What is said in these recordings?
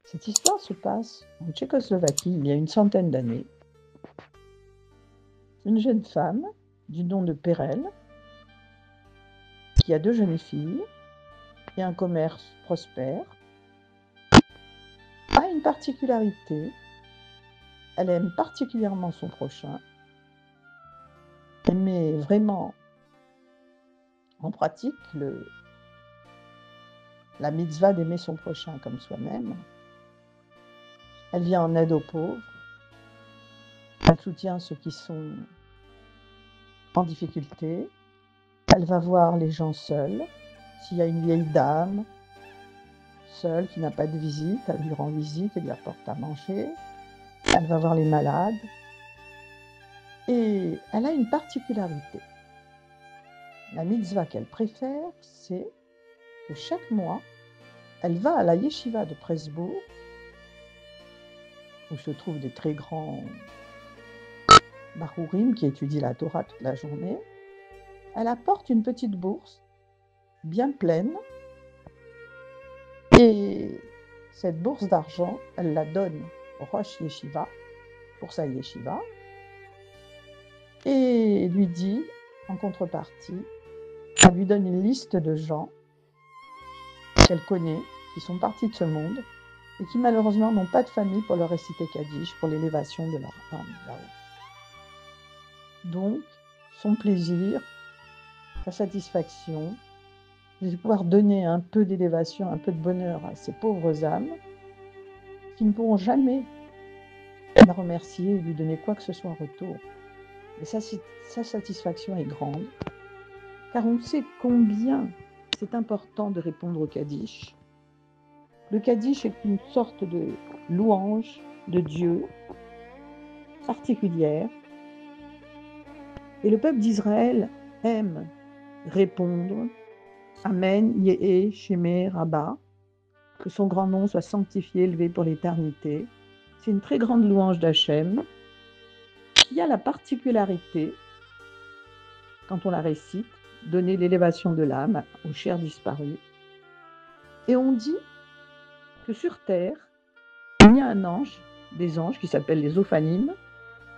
Cette histoire se passe en Tchécoslovaquie il y a une centaine d'années. Une jeune femme du nom de Perel, qui a 2 jeunes filles et un commerce prospère, a une particularité. Elle aime particulièrement son prochain. Elle met vraiment en pratique la mitzvah d'aimer son prochain comme soi-même. Elle vient en aide aux pauvres. Elle soutient ceux qui sont en difficulté. Elle va voir les gens seuls. S'il y a une vieille dame seule qui n'a pas de visite, elle lui rend visite et lui apporte à manger. Elle va voir les malades. Et elle a une particularité. La mitzvah qu'elle préfère, c'est que chaque mois, elle va à la yeshiva de Presbourg, où se trouvent des très grands barourim qui étudient la Torah toute la journée. Elle apporte une petite bourse bien pleine. Et cette bourse d'argent, elle la donne au Rosh Yeshiva, pour sa yeshiva, et lui dit, en contrepartie, elle lui donne une liste de gens qu'elle connaît, qui sont partis de ce monde, et qui malheureusement n'ont pas de famille pour leur réciter Kaddish, pour l'élévation de leur âme là-haut. Donc, son plaisir, sa satisfaction, c'est de pouvoir donner un peu d'élévation, un peu de bonheur à ces pauvres âmes, qui ne pourront jamais la remercier et lui donner quoi que ce soit en retour. Et sa satisfaction est grande, car on sait combien c'est important de répondre au Kaddish. Le Kaddish est une sorte de louange de Dieu particulière, et le peuple d'Israël aime répondre Amen, Yehé, Shemé, Rabba, que son grand nom soit sanctifié, élevé pour l'éternité. C'est une très grande louange d'Hachem, qui a la particularité, quand on la récite, donner l'élévation de l'âme aux chers disparus. Et on dit que sur terre, il y a un ange, des anges qui s'appellent les Ophanim,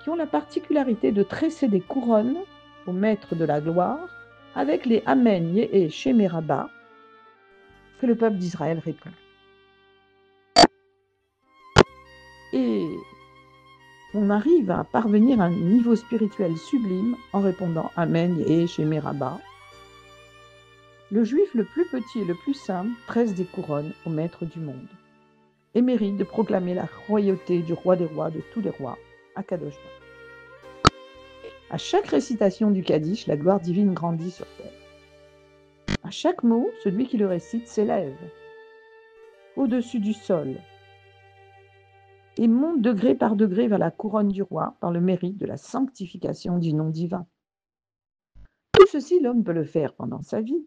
qui ont la particularité de tresser des couronnes au maître de la gloire avec les Amen, Yehé, Shemé, Rabba que le peuple d'Israël répond. Et on arrive à parvenir à un niveau spirituel sublime en répondant Amen, Yehé, Shemé, Rabba. Le juif le plus petit et le plus simple tresse des couronnes au maître du monde et mérite de proclamer la royauté du roi des rois, de tous les rois, Akadosh Baruch. À chaque récitation du Kaddish, la gloire divine grandit sur terre. À chaque mot, celui qui le récite s'élève au-dessus du sol et monte degré par degré vers la couronne du roi par le mérite de la sanctification du nom divin. Tout ceci, l'homme peut le faire pendant sa vie,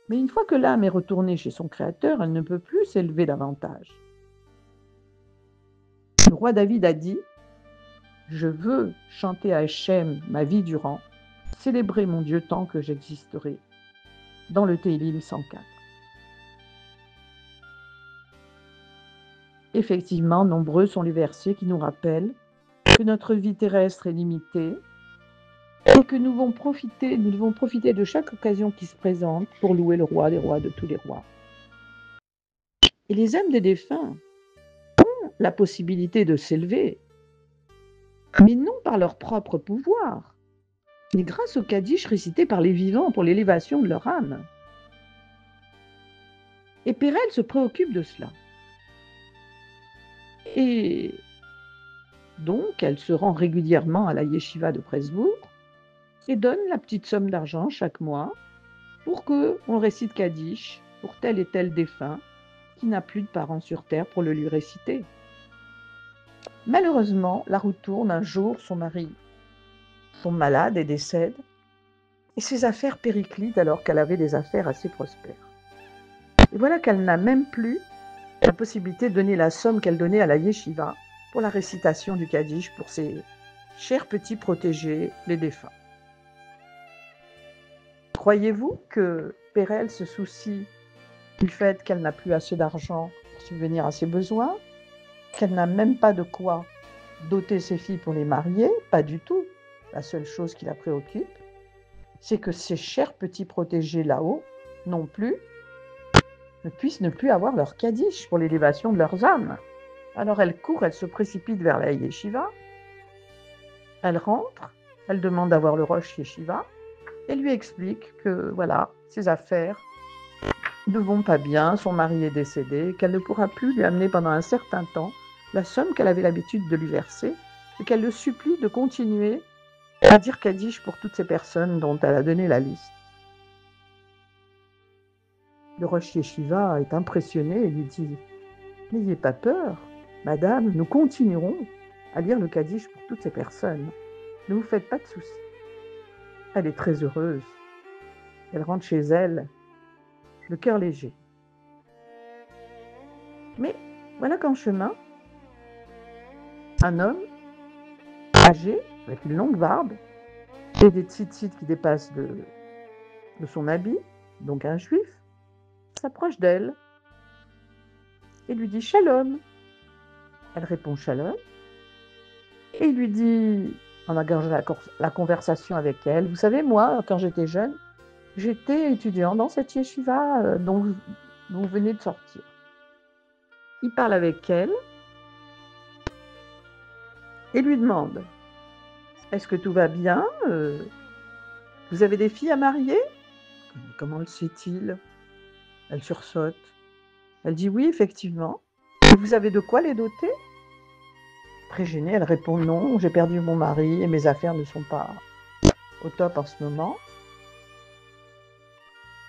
mais une fois que l'âme est retournée chez son Créateur, elle ne peut plus s'élever davantage. Le roi David a dit « Je veux chanter à Hachem ma vie durant, célébrer mon Dieu tant que j'existerai » dans le Télim 104. Effectivement, nombreux sont les versets qui nous rappellent que notre vie terrestre est limitée et que nous devons profiter de chaque occasion qui se présente pour louer le roi des rois, de tous les rois. Et les âmes des défunts ont la possibilité de s'élever, mais non par leur propre pouvoir, mais grâce au Kaddish récité par les vivants pour l'élévation de leur âme. Et Perel se préoccupe de cela. Et donc, elle se rend régulièrement à la yeshiva de Presbourg et donne la petite somme d'argent chaque mois pour qu'on récite Kaddish pour tel et tel défunt qui n'a plus de parents sur terre pour le lui réciter. Malheureusement, la roue tourne. Un jour, son mari tombe malade et décède, et ses affaires périclitent alors qu'elle avait des affaires assez prospères. Et voilà qu'elle n'a même plus la possibilité de donner la somme qu'elle donnait à la yeshiva pour la récitation du Kaddish pour ses chers petits protégés, les défunts. Croyez-vous que Perel se soucie du fait qu'elle n'a plus assez d'argent pour subvenir à ses besoins? qu'elle n'a même pas de quoi doter ses filles pour les marier, pas du tout. La seule chose qui la préoccupe, c'est que ces chers petits protégés là-haut, non plus, ne puissent ne plus avoir leur kaddish pour l'élévation de leurs âmes. Alors elle court, elle se précipite vers la yeshiva, elle rentre, elle demande d'avoir le rosh yeshiva, et lui explique que voilà, ses affaires ne vont pas bien, son mari est décédé, qu'elle ne pourra plus lui amener pendant un certain temps la somme qu'elle avait l'habitude de lui verser, et qu'elle le supplie de continuer à dire kaddish pour toutes ces personnes dont elle a donné la liste. Le rosh yeshiva est impressionné et lui dit « N'ayez pas peur, madame, nous continuerons à lire le kaddish pour toutes ces personnes. Ne vous faites pas de soucis. » Elle est très heureuse. Elle rentre chez elle, le cœur léger. Mais voilà qu'en chemin, un homme âgé, avec une longue barbe, et des tzitzit qui dépassent de son habit, donc un juif, s'approche d'elle et lui dit « Shalom ». Elle répond « Shalom ». Et il lui dit, en engageant la conversation avec elle, « Vous savez, moi, quand j'étais jeune, j'étais étudiant dans cette yeshiva dont vous venez de sortir. » Il parle avec elle et lui demande « Est-ce que tout va bien? Vous avez des filles à marier ?» Comment le sait-il? Elle sursaute. Elle dit « Oui, effectivement. Vous avez de quoi les doter ?» Très gênée, elle répond « Non, j'ai perdu mon mari et mes affaires ne sont pas au top en ce moment. »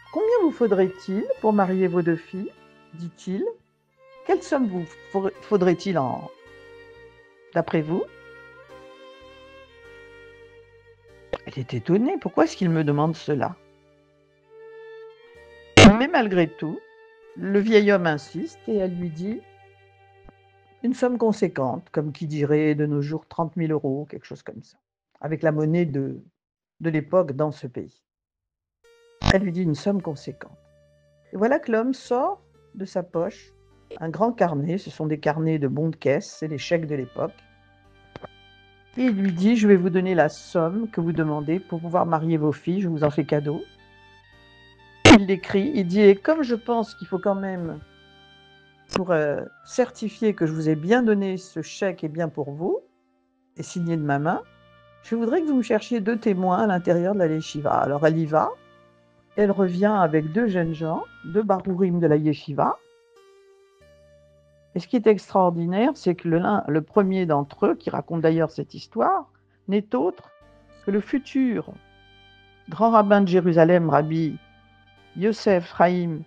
« Combien vous faudrait-il pour marier vos 2 filles ?» dit-il. « Quelle somme vous faudrait-il d'après vous ?» Elle est étonnée. Pourquoi est-ce qu'il me demande cela? Mais malgré tout, le vieil homme insiste et elle lui dit une somme conséquente, comme qui dirait de nos jours 30 000 €, quelque chose comme ça, avec la monnaie de l'époque dans ce pays. Elle lui dit une somme conséquente. Et voilà que l'homme sort de sa poche un grand carnet, ce sont des carnets de bons de caisse, c'est les chèques de l'époque. Et il lui dit, je vais vous donner la somme que vous demandez pour pouvoir marier vos filles, je vous en fais cadeau. Il l'écrit, il dit, et comme je pense qu'il faut quand même, pour certifier que je vous ai bien donné ce chèque est bien pour vous, et signé de ma main, je voudrais que vous me cherchiez 2 témoins à l'intérieur de la yeshiva. Alors elle y va, elle revient avec 2 jeunes gens, 2 barourim de la yeshiva. Et ce qui est extraordinaire, c'est que le premier d'entre eux, qui raconte d'ailleurs cette histoire, n'est autre que le futur grand rabbin de Jérusalem, Rabbi Yosef Chaim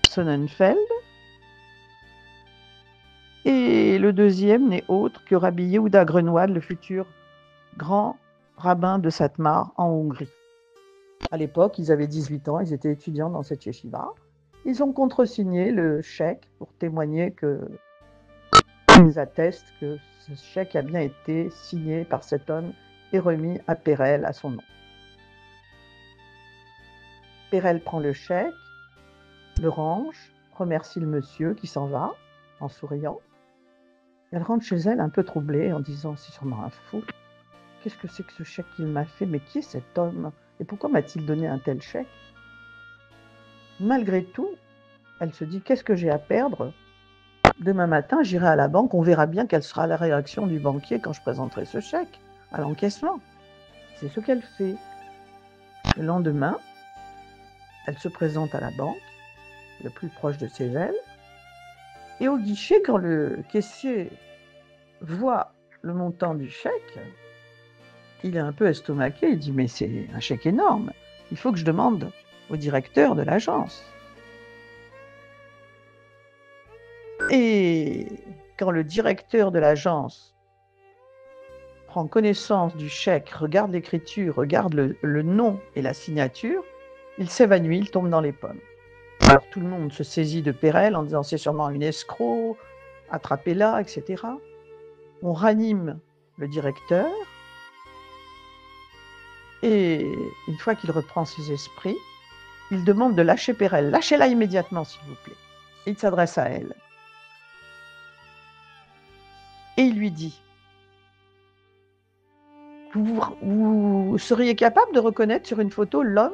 Sonnenfeld. Et le deuxième n'est autre que Rabbi Yehuda Grunwald, le futur grand rabbin de Satmar en Hongrie. À l'époque, ils avaient 18 ans, ils étaient étudiants dans cette yeshiva. Ils ont contresigné le chèque pour témoigner qu'ils attestent que ce chèque a bien été signé par cet homme et remis à Perel à son nom. Perel prend le chèque, le range, remercie le monsieur qui s'en va en souriant. Elle rentre chez elle un peu troublée en disant « C'est sûrement un fou. Qu'est-ce que c'est que ce chèque qu'il m'a fait? Mais qui est cet homme? Et pourquoi m'a-t-il donné un tel chèque ?» Malgré tout, elle se dit « Qu'est-ce que j'ai à perdre? Demain matin, j'irai à la banque, on verra bien quelle sera la réaction du banquier quand je présenterai ce chèque à l'encaissement. » C'est ce qu'elle fait. Le lendemain, elle se présente à la banque, le plus proche de chez elle, et au guichet, quand le caissier voit le montant du chèque, il est un peu estomaqué, il dit « Mais c'est un chèque énorme, il faut que je demande au directeur de l'agence. » Et quand le directeur de l'agence prend connaissance du chèque, regarde l'écriture, regarde le nom et la signature, il s'évanouit, il tombe dans les pommes. Alors tout le monde se saisit de Perel en disant « C'est sûrement une escroc, attrapez-la, etc. » On ranime le directeur et une fois qu'il reprend ses esprits, il demande de lâcher Perel. « Lâchez-la immédiatement, s'il vous plaît. » Et il s'adresse à elle. et il lui dit: vous seriez capable de reconnaître sur une photo l'homme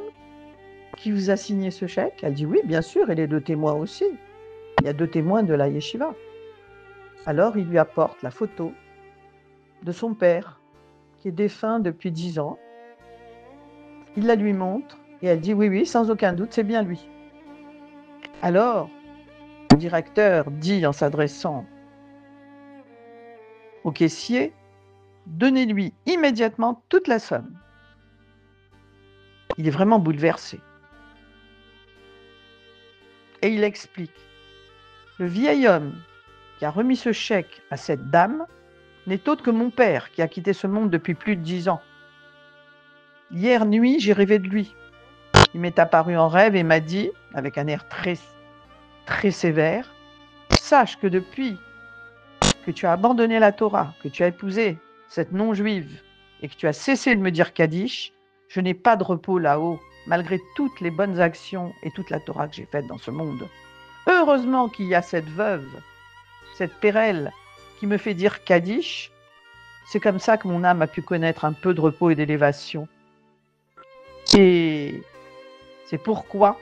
qui vous a signé ce chèque? Elle dit: oui, bien sûr, et les 2 témoins aussi. Il y a 2 témoins de la yeshiva. Alors il lui apporte la photo de son père, qui est défunt depuis 10 ans. Il la lui montre et elle dit: oui, oui, sans aucun doute, c'est bien lui. Alors, le directeur dit en s'adressant au caissier: donnez-lui immédiatement toute la somme. Il est vraiment bouleversé. Et il explique: le vieil homme qui a remis ce chèque à cette dame n'est autre que mon père, qui a quitté ce monde depuis plus de 10 ans. Hier nuit, j'ai rêvé de lui. Il m'est apparu en rêve et m'a dit, avec un air très sévère: sache que depuis que tu as abandonné la Torah, que tu as épousé cette non-juive et que tu as cessé de me dire Kaddish, je n'ai pas de repos là-haut, malgré toutes les bonnes actions et toute la Torah que j'ai faite dans ce monde. Heureusement qu'il y a cette veuve, cette Pérelle, qui me fait dire Kaddish. C'est comme ça que mon âme a pu connaître un peu de repos et d'élévation. Et c'est pourquoi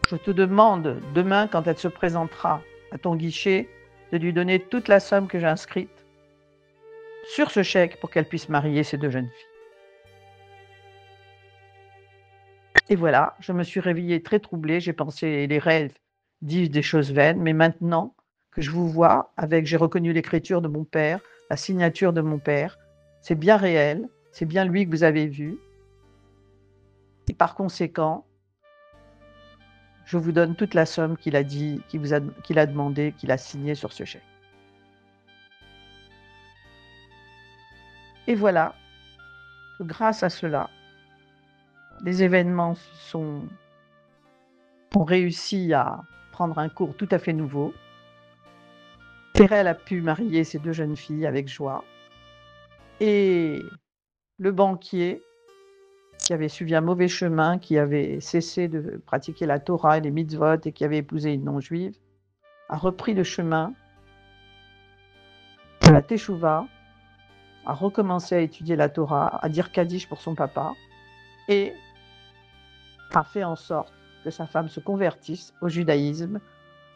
je te demande demain, quand elle se présentera à ton guichet, de lui donner toute la somme que j'ai inscrite sur ce chèque pour qu'elle puisse marier ces 2 jeunes filles. Et voilà, je me suis réveillée très troublée, j'ai pensé les rêves disent des choses vaines, mais maintenant que je vous vois, j'ai reconnu l'écriture de mon père, la signature de mon père, c'est bien réel, c'est bien lui que vous avez vu. Et par conséquent, je vous donne toute la somme qu'il a dit, qu'il a demandé, qu'il a signé sur ce chèque. Et voilà, grâce à cela, les événements ont réussi à prendre un cours tout à fait nouveau. Thérèse a pu marier ces 2 jeunes filles avec joie. Et le banquier, qui avait suivi un mauvais chemin, qui avait cessé de pratiquer la Torah et les mitzvot et qui avait épousé une non-juive, a repris le chemin de la Teshuvah, a recommencé à étudier la Torah, à dire Kaddish pour son papa et a fait en sorte que sa femme se convertisse au judaïsme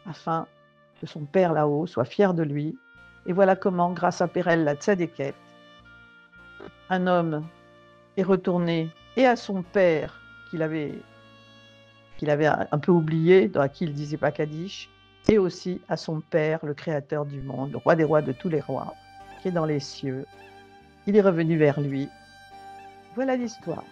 afin que son père là-haut soit fier de lui. Et voilà comment, grâce à Pérelle la Tzadéket, un homme est retourné et à son père qu'il avait un peu oublié, à qui il ne disait pas Kaddish, et aussi à son père, le créateur du monde, le roi des rois de tous les rois, qui est dans les cieux. Il est revenu vers lui. Voilà l'histoire.